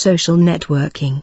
social networking.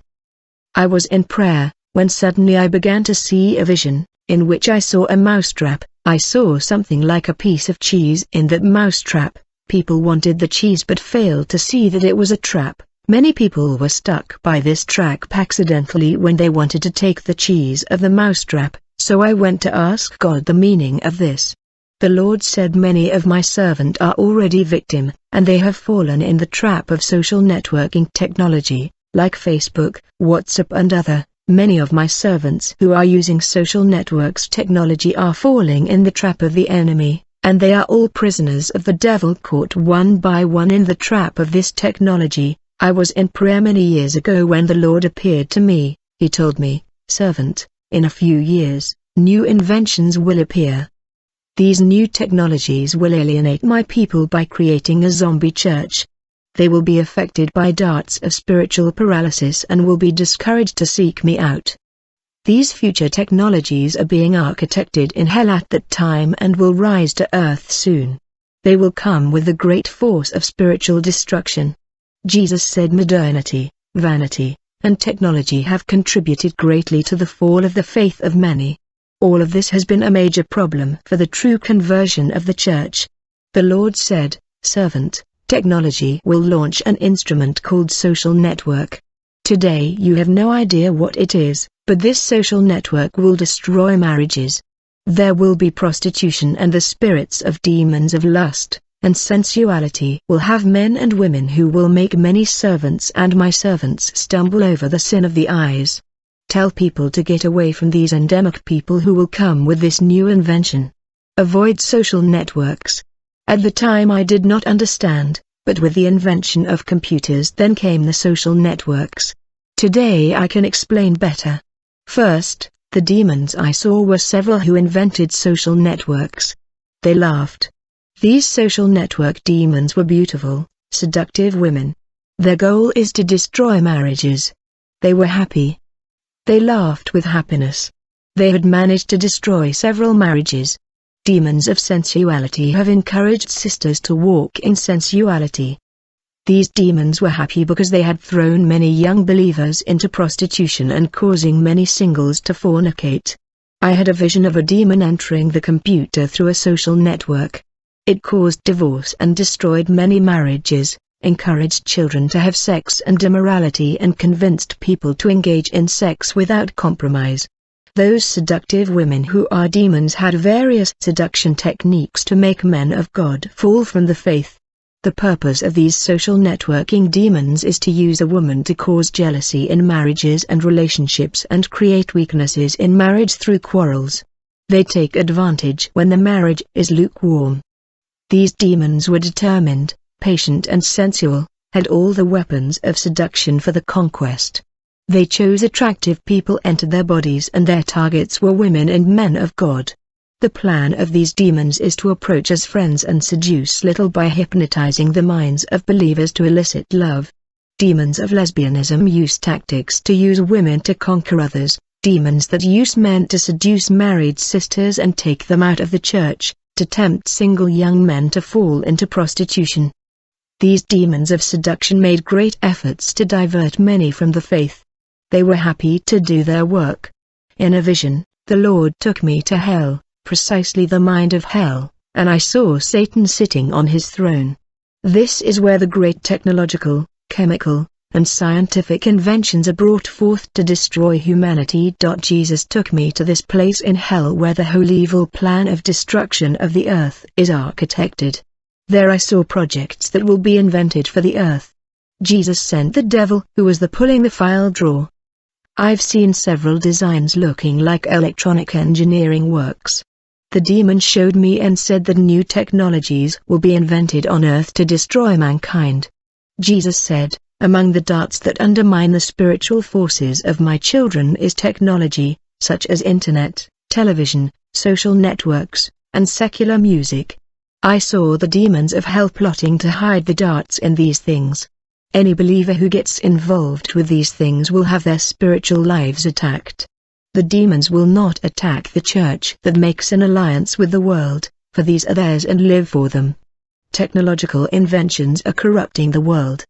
I was in prayer, when suddenly I began to see a vision, in which I saw a mousetrap. I saw something like a piece of cheese in that mousetrap. People wanted the cheese but failed to see that it was a trap. Many people were stuck by this trap accidentally when they wanted to take the cheese of the mousetrap, so I went to ask God the meaning of this. The Lord said, many of my servants are already victim, and they have fallen in the trap of social networking technology, like Facebook, WhatsApp and other. Many of my servants who are using social networks technology are falling in the trap of the enemy, and they are all prisoners of the devil, caught one by one in the trap of this technology. I was in prayer many years ago when the Lord appeared to me. He told me, servant, in a few years, new inventions will appear. These new technologies will alienate my people by creating a zombie church. They will be affected by darts of spiritual paralysis and will be discouraged to seek me out. These future technologies are being architected in hell at that time and will rise to earth soon. They will come with the great force of spiritual destruction. Jesus said modernity, vanity, and technology have contributed greatly to the fall of the faith of many. All of this has been a major problem for the true conversion of the church. The Lord said, servant, technology will launch an instrument called social network. Today you have no idea what it is, but this social network will destroy marriages. There will be prostitution, and the spirits of demons of lust and sensuality will have men and women who will make many servants and my servants stumble over the sin of the eyes. Tell people to get away from these endemic people who will come with this new invention. Avoid social networks. At the time I did not understand, but with the invention of computers then came the social networks. Today I can explain better. First, the demons I saw were several who invented social networks. They laughed. These social network demons were beautiful, seductive women. Their goal is to destroy marriages. They were happy. They laughed with happiness. They had managed to destroy several marriages. Demons of sensuality have encouraged sisters to walk in sensuality. These demons were happy because they had thrown many young believers into prostitution and causing many singles to fornicate. I had a vision of a demon entering the computer through a social network. It caused divorce and destroyed many marriages, encouraged children to have sex and immorality, and convinced people to engage in sex without compromise. Those seductive women who are demons had various seduction techniques to make men of God fall from the faith. The purpose of these social networking demons is to use a woman to cause jealousy in marriages and relationships and create weaknesses in marriage through quarrels. They take advantage when the marriage is lukewarm. These demons were determined, patient and sensual, had all the weapons of seduction for the conquest. They chose attractive people, entered their bodies, and their targets were women and men of God. The plan of these demons is to approach as friends and seduce little by hypnotizing the minds of believers to elicit love. Demons of lesbianism use tactics to use women to conquer others, demons that use men to seduce married sisters and take them out of the church, to tempt single young men to fall into prostitution. These demons of seduction made great efforts to divert many from the faith. They were happy to do their work. In a vision, the Lord took me to hell, precisely the mind of hell, and I saw Satan sitting on his throne. This is where the great technological, chemical, and scientific inventions are brought forth to destroy humanity. Jesus took me to this place in hell where the whole evil plan of destruction of the earth is architected. There I saw projects that will be invented for the earth. Jesus sent the devil, who was the pulling the file drawer. I've seen several designs looking like electronic engineering works. The demon showed me and said that new technologies will be invented on earth to destroy mankind. Jesus said, among the darts that undermine the spiritual forces of my children is technology, such as internet, television, social networks, and secular music. I saw the demons of hell plotting to hide the darts in these things. Any believer who gets involved with these things will have their spiritual lives attacked. The demons will not attack the church that makes an alliance with the world, for these are theirs and live for them. Technological inventions are corrupting the world.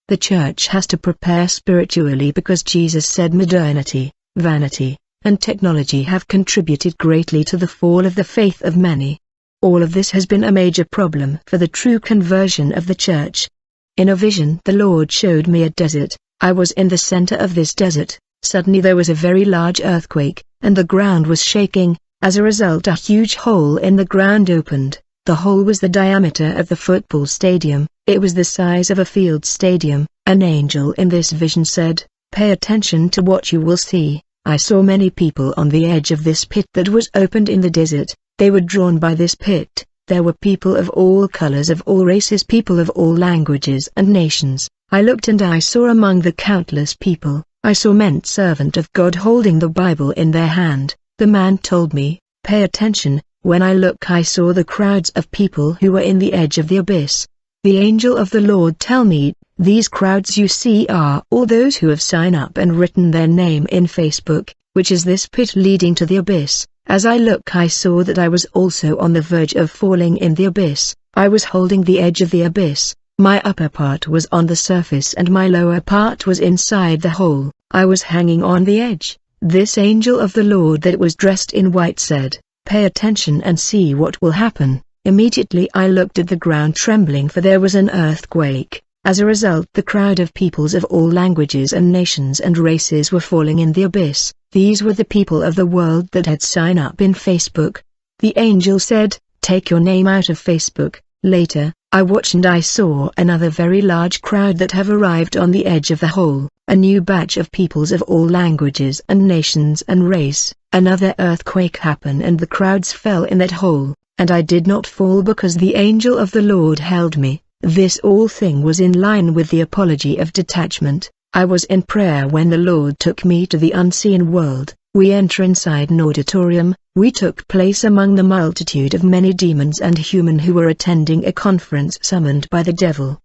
The church has to prepare spiritually because Jesus said modernity, vanity, and technology have contributed greatly to the fall of the faith of many. All of this has been a major problem for the true conversion of the church. In a vision the Lord showed me a desert. I was in the center of this desert. Suddenly there was a very large earthquake, and the ground was shaking. As a result, a huge hole in the ground opened. The hole was the diameter of the football stadium. It was the size of a field stadium. An angel in this vision said, "Pay attention to what you will see." I saw many people on the edge of this pit that was opened in the desert. They were drawn by this pit. There were people of all colors, of all races, people of all languages and nations. I looked and I saw among the countless people, I saw men servant of God holding the Bible in their hand. The man told me, "Pay attention." When I looked I saw the crowds of people who were in the edge of the abyss. The angel of the Lord tell me, "These crowds you see are all those who have signed up and written their name in Facebook, which is this pit leading to the abyss." As I looked I saw that I was also on the verge of falling in the abyss. I was holding the edge of the abyss. My upper part was on the surface and my lower part was inside the hole. I was hanging on the edge. This angel of the Lord that was dressed in white said, "Pay attention and see what will happen." Immediately I looked at the ground trembling, for there was an earthquake. As a result, the crowd of peoples of all languages and nations and races were falling in the abyss. These were the people of the world that had signed up in Facebook. The angel said, "Take your name out of Facebook." Later, I watched and I saw another very large crowd that have arrived on the edge of the hole, a new batch of peoples of all languages and nations and race. Another earthquake happened and the crowds fell in that hole, and I did not fall because the angel of the Lord held me. This all thing was in line with the apology of detachment. I was in prayer when the Lord took me to the unseen world. We enter inside an auditorium. We took place among the multitude of many demons and human who were attending a conference summoned by the devil.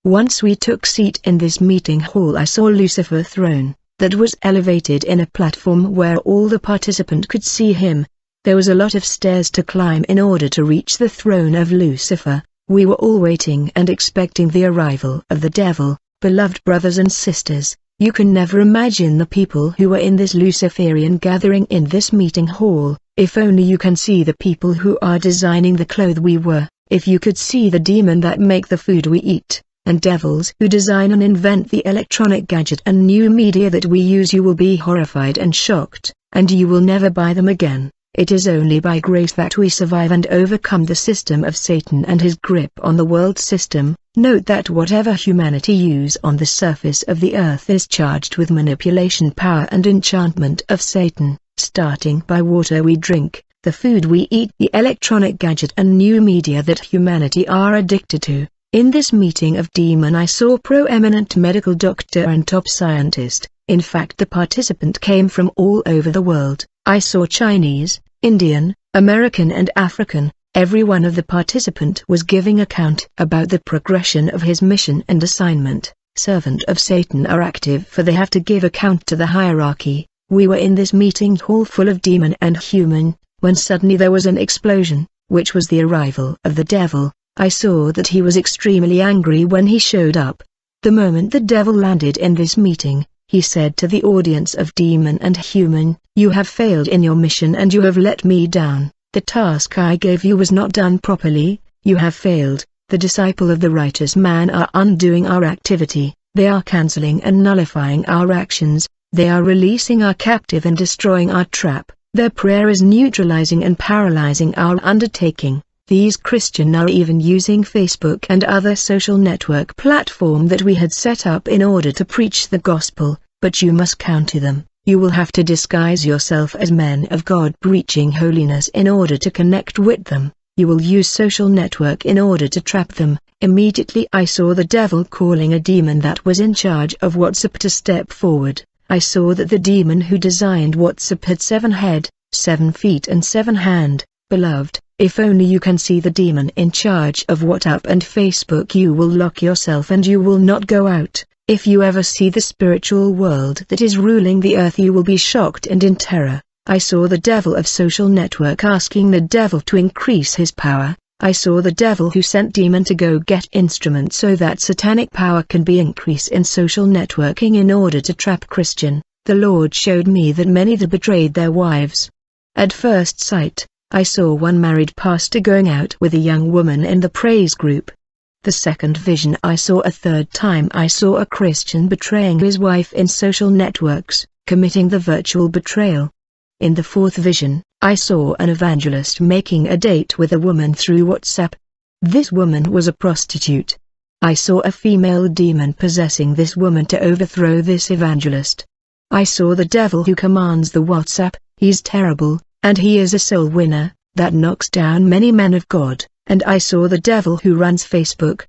Once we took seat in this meeting hall, I saw Lucifer throne, that was elevated in a platform where all the participant could see him. There was a lot of stairs to climb in order to reach the throne of Lucifer. We were all waiting and expecting the arrival of the devil. Beloved brothers and sisters, you can never imagine the people who were in this Luciferian gathering in this meeting hall. If only you can see the people who are designing the clothes we wear, if you could see the demon that make the food we eat, and devils who design and invent the electronic gadget and new media that we use, you will be horrified and shocked, and you will never buy them again. It is only by grace that we survive and overcome the system of Satan and his grip on the world system. Note that whatever humanity use on the surface of the earth is charged with manipulation, power and enchantment of Satan, starting by water we drink, the food we eat, the electronic gadget and new media that humanity are addicted to. In this meeting of demon I saw proeminent medical doctor and top scientist. In fact, the participant came from all over the world. I saw Chinese, Indian, American and African. Every one of the participant was giving account about the progression of his mission and assignment. Servant of Satan are active, for they have to give account to the hierarchy. We were in this meeting hall full of demon and human, when suddenly there was an explosion, which was the arrival of the devil. I saw that he was extremely angry when he showed up. The moment the devil landed in this meeting, he said to the audience of demon and human, "You have failed in your mission and you have let me down. The task I gave you was not done properly. You have failed. The disciple of the righteous man are undoing our activity. They are cancelling and nullifying our actions. They are releasing our captive and destroying our trap. Their prayer is neutralizing and paralyzing our undertaking. These Christians are even using Facebook and other social network platform that we had set up in order to preach the gospel, but you must counter them. You will have to disguise yourself as men of God preaching holiness in order to connect with them. You will use social network in order to trap them." Immediately I saw the devil calling a demon that was in charge of WhatsApp to step forward. I saw that the demon who designed WhatsApp had 7 head, 7 feet and 7 hand. Beloved, if only you can see the demon in charge of WhatsApp and Facebook, you will lock yourself and you will not go out. If you ever see the spiritual world that is ruling the earth, you will be shocked and in terror. I saw the devil of social network asking the devil to increase his power. I saw the devil who sent demon to go get instruments so that satanic power can be increased in social networking in order to trap Christian. The Lord showed me that many that betrayed their wives. At first sight, I saw one married pastor going out with a young woman in the praise group. The second vision I saw a third time I saw a Christian betraying his wife in social networks, committing the virtual betrayal. In the fourth vision, I saw an evangelist making a date with a woman through WhatsApp. This woman was a prostitute. I saw a female demon possessing this woman to overthrow this evangelist. I saw the devil who commands the WhatsApp. He's terrible, and he is a soul winner, that knocks down many men of God, and I saw the devil who runs Facebook.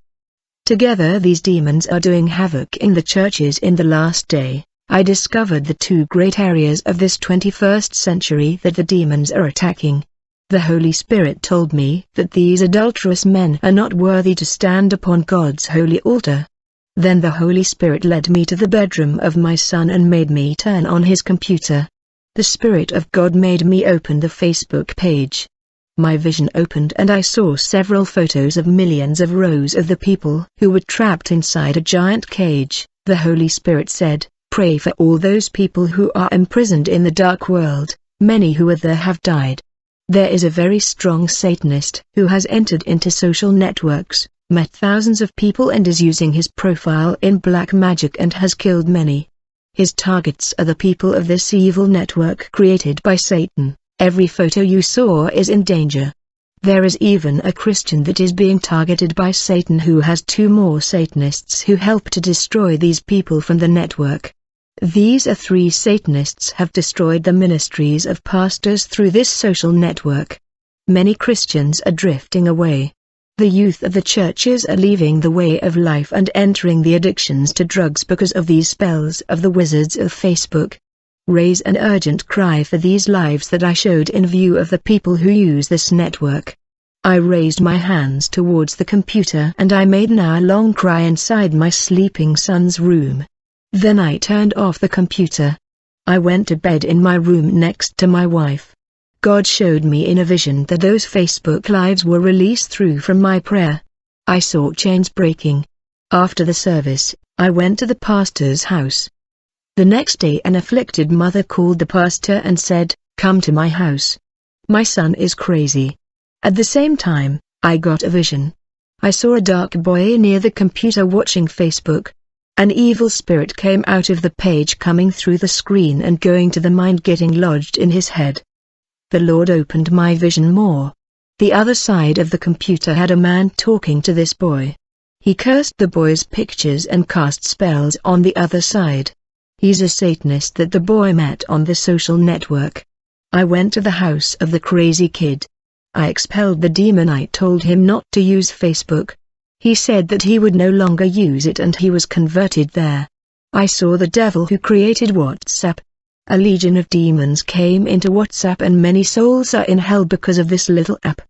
Together these demons are doing havoc in the churches in the last day. I discovered the two great areas of this 21st century that the demons are attacking. The Holy Spirit told me that these adulterous men are not worthy to stand upon God's holy altar. Then the Holy Spirit led me to the bedroom of my son and made me turn on his computer. The Spirit of God made me open the Facebook page. My vision opened and I saw several photos of millions of rows of the people who were trapped inside a giant cage. The Holy Spirit said, "Pray for all those people who are imprisoned in the dark world, many who are there have died." There is a very strong Satanist who has entered into social networks, met thousands of people and is using his profile in black magic and has killed many. His targets are the people of this evil network created by Satan. Every photo you saw is in danger. There is even a Christian that is being targeted by Satan who has two more Satanists who help to destroy these people from the network. These are three Satanists have destroyed the ministries of pastors through this social network. Many Christians are drifting away. The youth of the churches are leaving the way of life and entering the addictions to drugs because of these spells of the wizards of Facebook. Raise an urgent cry for these lives that I showed in view of the people who use this network. I raised my hands towards the computer and I made an hour-long cry inside my sleeping son's room. Then I turned off the computer. I went to bed in my room next to my wife. God showed me in a vision that those Facebook lives were released through from my prayer. I saw chains breaking. After the service, I went to the pastor's house. The next day an afflicted mother called the pastor and said, "Come to my house. My son is crazy." At the same time, I got a vision. I saw a dark boy near the computer watching Facebook. An evil spirit came out of the page coming through the screen and going to the mind getting lodged in his head. The Lord opened my vision more. The other side of the computer had a man talking to this boy. He cursed the boy's pictures and cast spells on the other side. He's a Satanist that the boy met on the social network. I went to the house of the crazy kid. I expelled the demon. I told him not to use Facebook. He said that he would no longer use it and he was converted there. I saw the devil who created WhatsApp. A legion of demons came into WhatsApp and many souls are in hell because of this little app.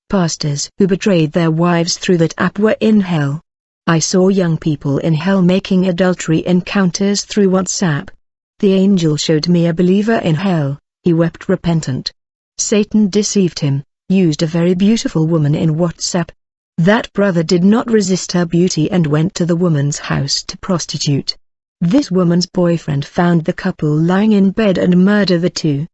Pastors who betrayed their wives through that app were in hell. I saw young people in hell making adultery encounters through WhatsApp. The angel showed me a believer in hell. He wept repentant. Satan deceived him, used a very beautiful woman in WhatsApp. That brother did not resist her beauty and went to the woman's house to prostitute. This woman's boyfriend found the couple lying in bed and murdered the two.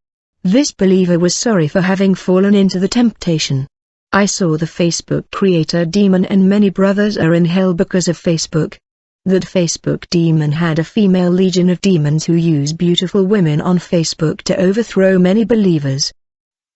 This believer was sorry for having fallen into the temptation. I saw the Facebook creator demon and many brothers are in hell because of Facebook. That Facebook demon had a female legion of demons who use beautiful women on Facebook to overthrow many believers.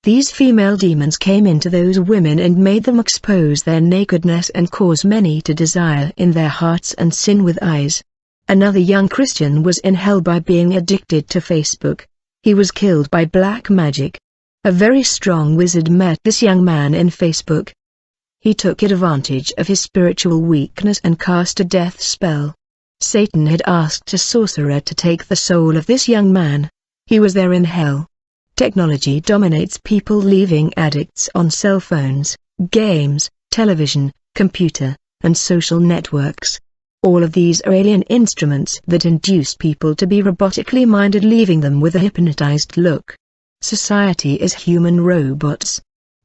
These female demons came into those women and made them expose their nakedness and cause many to desire in their hearts and sin with eyes. Another young Christian was in hell by being addicted to Facebook. He was killed by black magic. A very strong wizard met this young man in Facebook. He took advantage of his spiritual weakness and cast a death spell. Satan had asked a sorcerer to take the soul of this young man. He was there in hell. Technology dominates people, leaving addicts on cell phones, games, television, computer, and social networks. All of these are alien instruments that induce people to be robotically minded, leaving them with a hypnotized look. Society is human robots.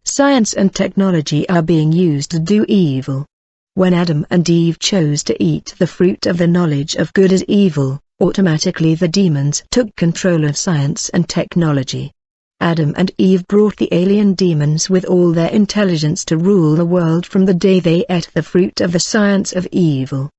Science and technology are being used to do evil. When Adam and Eve chose to eat the fruit of the knowledge of good as evil, automatically the demons took control of science and technology. Adam and Eve brought the alien demons with all their intelligence to rule the world from the day they ate the fruit of the science of evil.